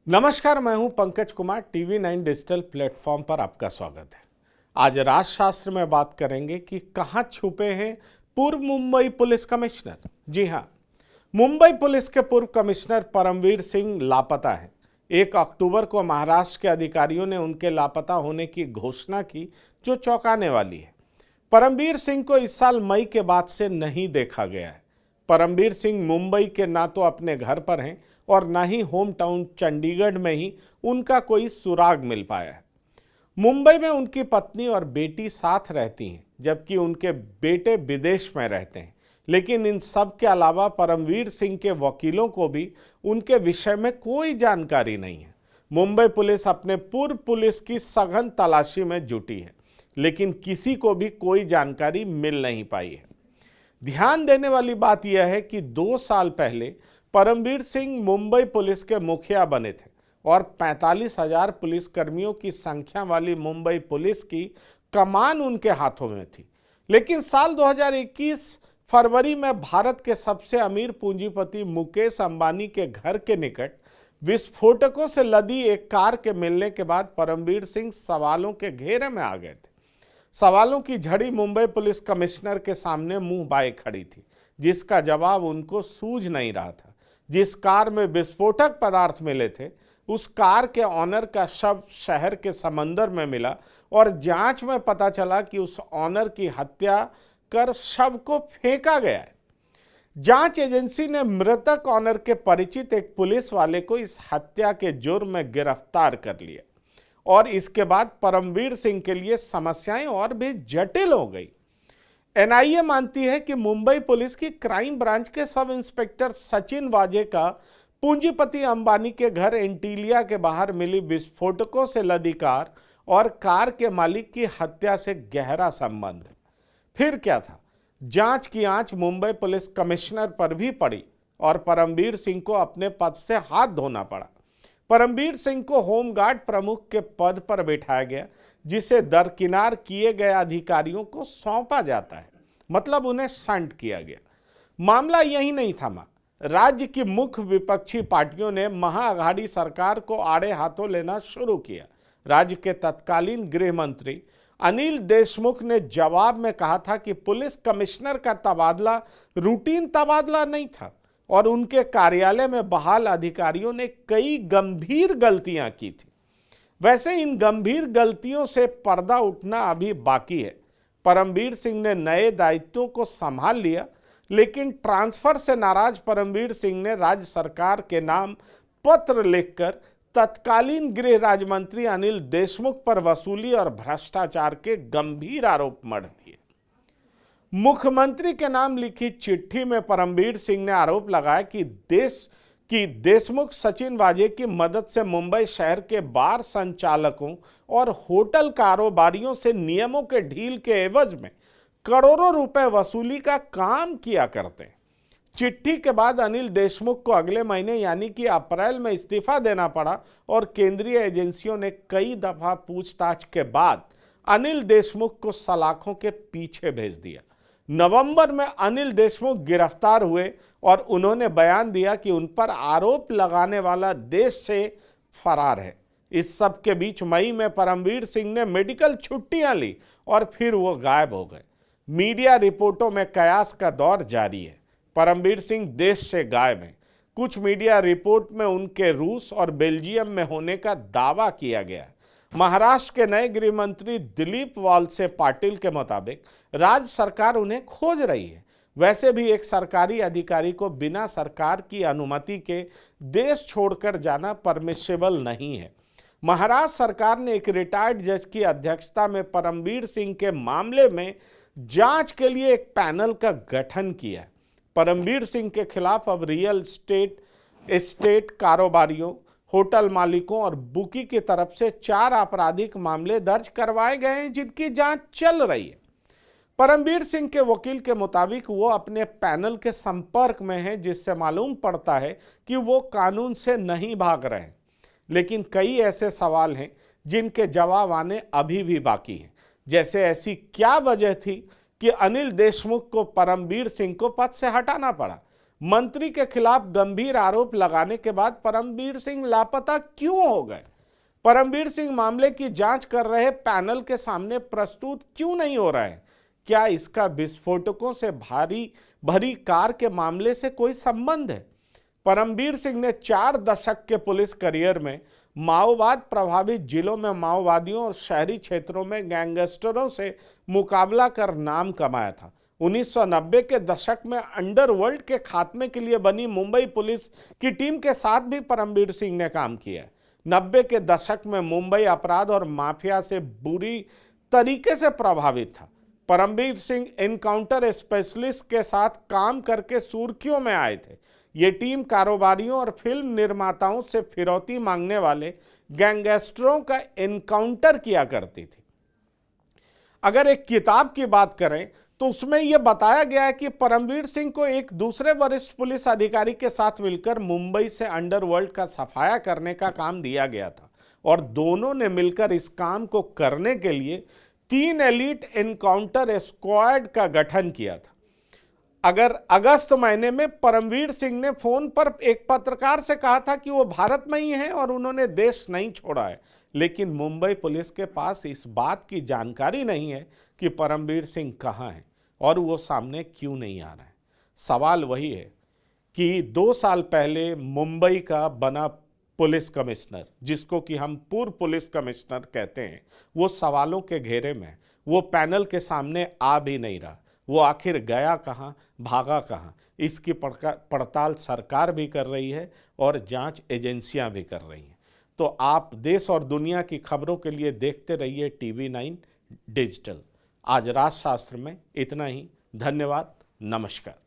नमस्कार, मैं हूं Pankaj Kumar. TV9 digital platform पर आपका स्वागत है। आज राजशास्त्र में बात करेंगे कि कहां छुपे हैं पूर्व मुंबई पुलिस कमिश्नर। जी हां, मुंबई पुलिस के पूर्व कमिश्नर परमवीर सिंह लापता हैं। 1 अक्टूबर को महाराष्ट्र के अधिकारियों ने उनके लापता होने की घोषणा की, जो चौंकाने वाली है। परमवीर सिंह को इस साल मई के बाद से नहीं देखा गया है। परमवीर सिंह मुंबई के ना तो अपने घर पर हैं और ना ही होम टाउन चंडीगढ़ में ही उनका कोई सुराग मिल पाया है। मुंबई में उनकी पत्नी और बेटी साथ रहती हैं, जबकि उनके बेटे विदेश में रहते हैं। लेकिन इन सब के अलावा परमवीर सिंह के वकीलों को भी उनके विषय में कोई जानकारी नहीं है। मुंबई पुलिस अपने पूर्व पुलिस की सघन तलाशी में जुटी है, लेकिन किसी को भी कोई जानकारी मिल नहीं पाई है। ध्यान देने वाली बात यह है कि 2 साल पहले परमवीर सिंह मुंबई पुलिस के मुखिया बने थे और 45,000 पुलिसकर्मियों की संख्या वाली मुंबई पुलिस की कमान उनके हाथों में थी। लेकिन साल 2021 फरवरी में भारत के सबसे अमीर पूंजीपति मुकेश अंबानी के घर के निकट विस्फोटकों से लदी एक कार के मिलने के बाद परमवीर सिंह सवालों के घेरे में आ गए थे। सवालों की झड़ी मुंबई पुलिस कमिश्नर के सामने मुंह बाए खड़ी थी, जिसका जवाब उनको सूझ नहीं रहा था। जिस कार में विस्फोटक पदार्थ मिले थे, उस कार के ऑनर का शव शहर के समंदर में मिला और जांच में पता चला कि उस ऑनर की हत्या कर शव को फेंका गया है। जांच एजेंसी ने मृतक ऑनर के परिचित एक पुलिस वाले को इस हत्या के जुर्म में गिरफ्तार कर लिया और इसके बाद परमवीर सिंह के लिए समस्याएं और भी जटिल हो गई। एनआईए मानती है कि मुंबई पुलिस की क्राइम ब्रांच के सब इंस्पेक्टर सचिन वाजे का पूंजीपति अंबानी के घर एंटीलिया के बाहर मिली विस्फोटकों से लदी कार और कार के मालिक की हत्या से गहरा संबंध है। फिर क्या था? जांच की आंच मुंबई पुलिस कमिश्नर पर भी पड़ी और परमवीर सिंह को अपने पद से हाथ धोना पड़ा। परमवीर सिंह को होमगार्ड प्रमुख के पद पर बैठाया गया, जिसे दरकिनार किए गए अधिकारियों को सौंपा जाता है, मतलब उन्हें शंट किया गया। मामला यही नहीं थमा। राज्य की मुख्य विपक्षी पार्टियों ने महाअघाड़ी सरकार को आड़े हाथों लेना शुरू किया। राज्य के तत्कालीन गृह मंत्री अनिल देशमुख ने जवाब में कहा था कि पुलिस कमिश्नर का तबादला रूटीन तबादला नहीं था और उनके कार्यालय में बहाल अधिकारियों ने कई गंभीर गलतियां की थी। वैसे इन गंभीर गलतियों से पर्दा उठना अभी बाकी है। परमवीर सिंह ने नए दायित्वों को संभाल लिया, लेकिन ट्रांसफर से नाराज परमवीर सिंह ने राज्य सरकार के नाम पत्र लिखकर तत्कालीन गृह राज्य मंत्री अनिल देशमुख पर वसूली और भ्रष्टाचार के गंभीर आरोप मढ़ दिए। मुख्यमंत्री के नाम लिखी चिट्ठी में परमवीर सिंह ने आरोप लगाया कि देशमुख सचिन वाजे की मदद से मुंबई शहर के बार संचालकों और होटल कारोबारियों से नियमों के ढील के एवज में करोड़ों रुपए वसूली का काम किया करते हैं। चिट्ठी के बाद अनिल देशमुख को अगले महीने यानी कि अप्रैल में इस्तीफा देना पड़ा और केंद्रीय एजेंसियों ने कई दफा पूछताछ के बाद अनिल देशमुख को सलाखों के पीछे भेज दिया। नवंबर में अनिल देशमुख गिरफ्तार हुए और उन्होंने बयान दिया कि उन पर आरोप लगाने वाला देश से फरार है। इस सब के बीच मई में परमवीर सिंह ने मेडिकल छुट्टियां ली और फिर वो गायब हो गए। मीडिया रिपोर्टों में कयास का दौर जारी है। परमवीर सिंह देश से गायब हैं। कुछ मीडिया रिपोर्ट में उनके रूस और बेल्जियम में होने का दावा किया गया है। महाराष्ट्र के नए गृह मंत्री दिलीप वालसे पाटिल के मुताबिक राज्य सरकार उन्हें खोज रही है। वैसे भी एक सरकारी अधिकारी को बिना सरकार की अनुमति के देश छोड़कर जाना परमिसेबल नहीं है। महाराष्ट्र सरकार ने एक रिटायर्ड जज की अध्यक्षता में परमवीर सिंह के मामले में जांच के लिए एक पैनल का गठन किया है। परमवीर सिंह के खिलाफ अब रियल एस्टेट कारोबारियों, होटल मालिकों और बुकी की तरफ से 4 आपराधिक मामले दर्ज करवाए गए हैं, जिनकी जांच चल रही है। परमवीर सिंह के वकील के मुताबिक वो अपने पैनल के संपर्क में हैं, जिससे मालूम पड़ता है कि वो कानून से नहीं भाग रहे हैं। लेकिन कई ऐसे सवाल हैं जिनके जवाब आने अभी भी बाकी हैं। जैसे ऐसी क्या वजह थी कि अनिल देशमुख को परमवीर सिंह को पद से हटाना पड़ा? मंत्री के खिलाफ गंभीर आरोप लगाने के बाद परमवीर सिंह लापता क्यों हो गए? परमवीर सिंह मामले की जांच कर रहे पैनल के सामने प्रस्तुत क्यों नहीं हो रहे हैं? क्या इसका विस्फोटकों से भरी कार के मामले से कोई संबंध है? परमवीर सिंह ने 4 दशक के पुलिस करियर में माओवाद प्रभावित जिलों में माओवादियों और शहरी क्षेत्रों में गैंगस्टरों से मुकाबला कर नाम कमाया था। 1990 के दशक में अंडरवर्ल्ड के खात्मे के लिए बनी मुंबई पुलिस की टीम के साथ भी परमवीर सिंह ने काम किया। 90 के दशक में मुंबई अपराध और माफिया से बुरी तरीके से प्रभावित था। परमवीर सिंह एनकाउंटर स्पेशलिस्ट के साथ काम करके सुर्खियों में आए थे। ये टीम कारोबारियों और फिल्म निर्माताओं से फिरौती मांगने वाले गैंगस्टरों का एनकाउंटर किया करती थी। अगर एक किताब की बात करें तो उसमें यह बताया गया है कि परमवीर सिंह को एक दूसरे वरिष्ठ पुलिस अधिकारी के साथ मिलकर मुंबई से अंडरवर्ल्ड का सफाया करने का काम दिया गया था और दोनों ने मिलकर इस काम को करने के लिए 3 एलीट एनकाउंटर स्क्वाड का गठन किया था। अगर अगस्त महीने में परमवीर सिंह ने फोन पर एक पत्रकार से कहा था कि वो भारत में ही हैं और उन्होंने देश नहीं छोड़ा है, लेकिन मुंबई पुलिस के पास इस बात की जानकारी नहीं है कि परमवीर सिंह कहाँ हैं और वो सामने क्यों नहीं आ रहे हैं। सवाल वही है कि 2 साल पहले मुंबई का बना पुलिस कमिश्नर, जिसको कि हम पूर्व पुलिस कमिश्नर कहते हैं, वो सवालों के घेरे में, वो पैनल के सामने आ भी नहीं रहा। वो आखिर गया कहाँ, भागा कहाँ, इसकी पड़ताल सरकार भी कर रही है और जांच एजेंसियां भी कर रही हैं। तो आप देश और दुनिया की खबरों के लिए देखते रहिए TV9 डिजिटल। आज राजशास्त्र में इतना ही। धन्यवाद। नमस्कार।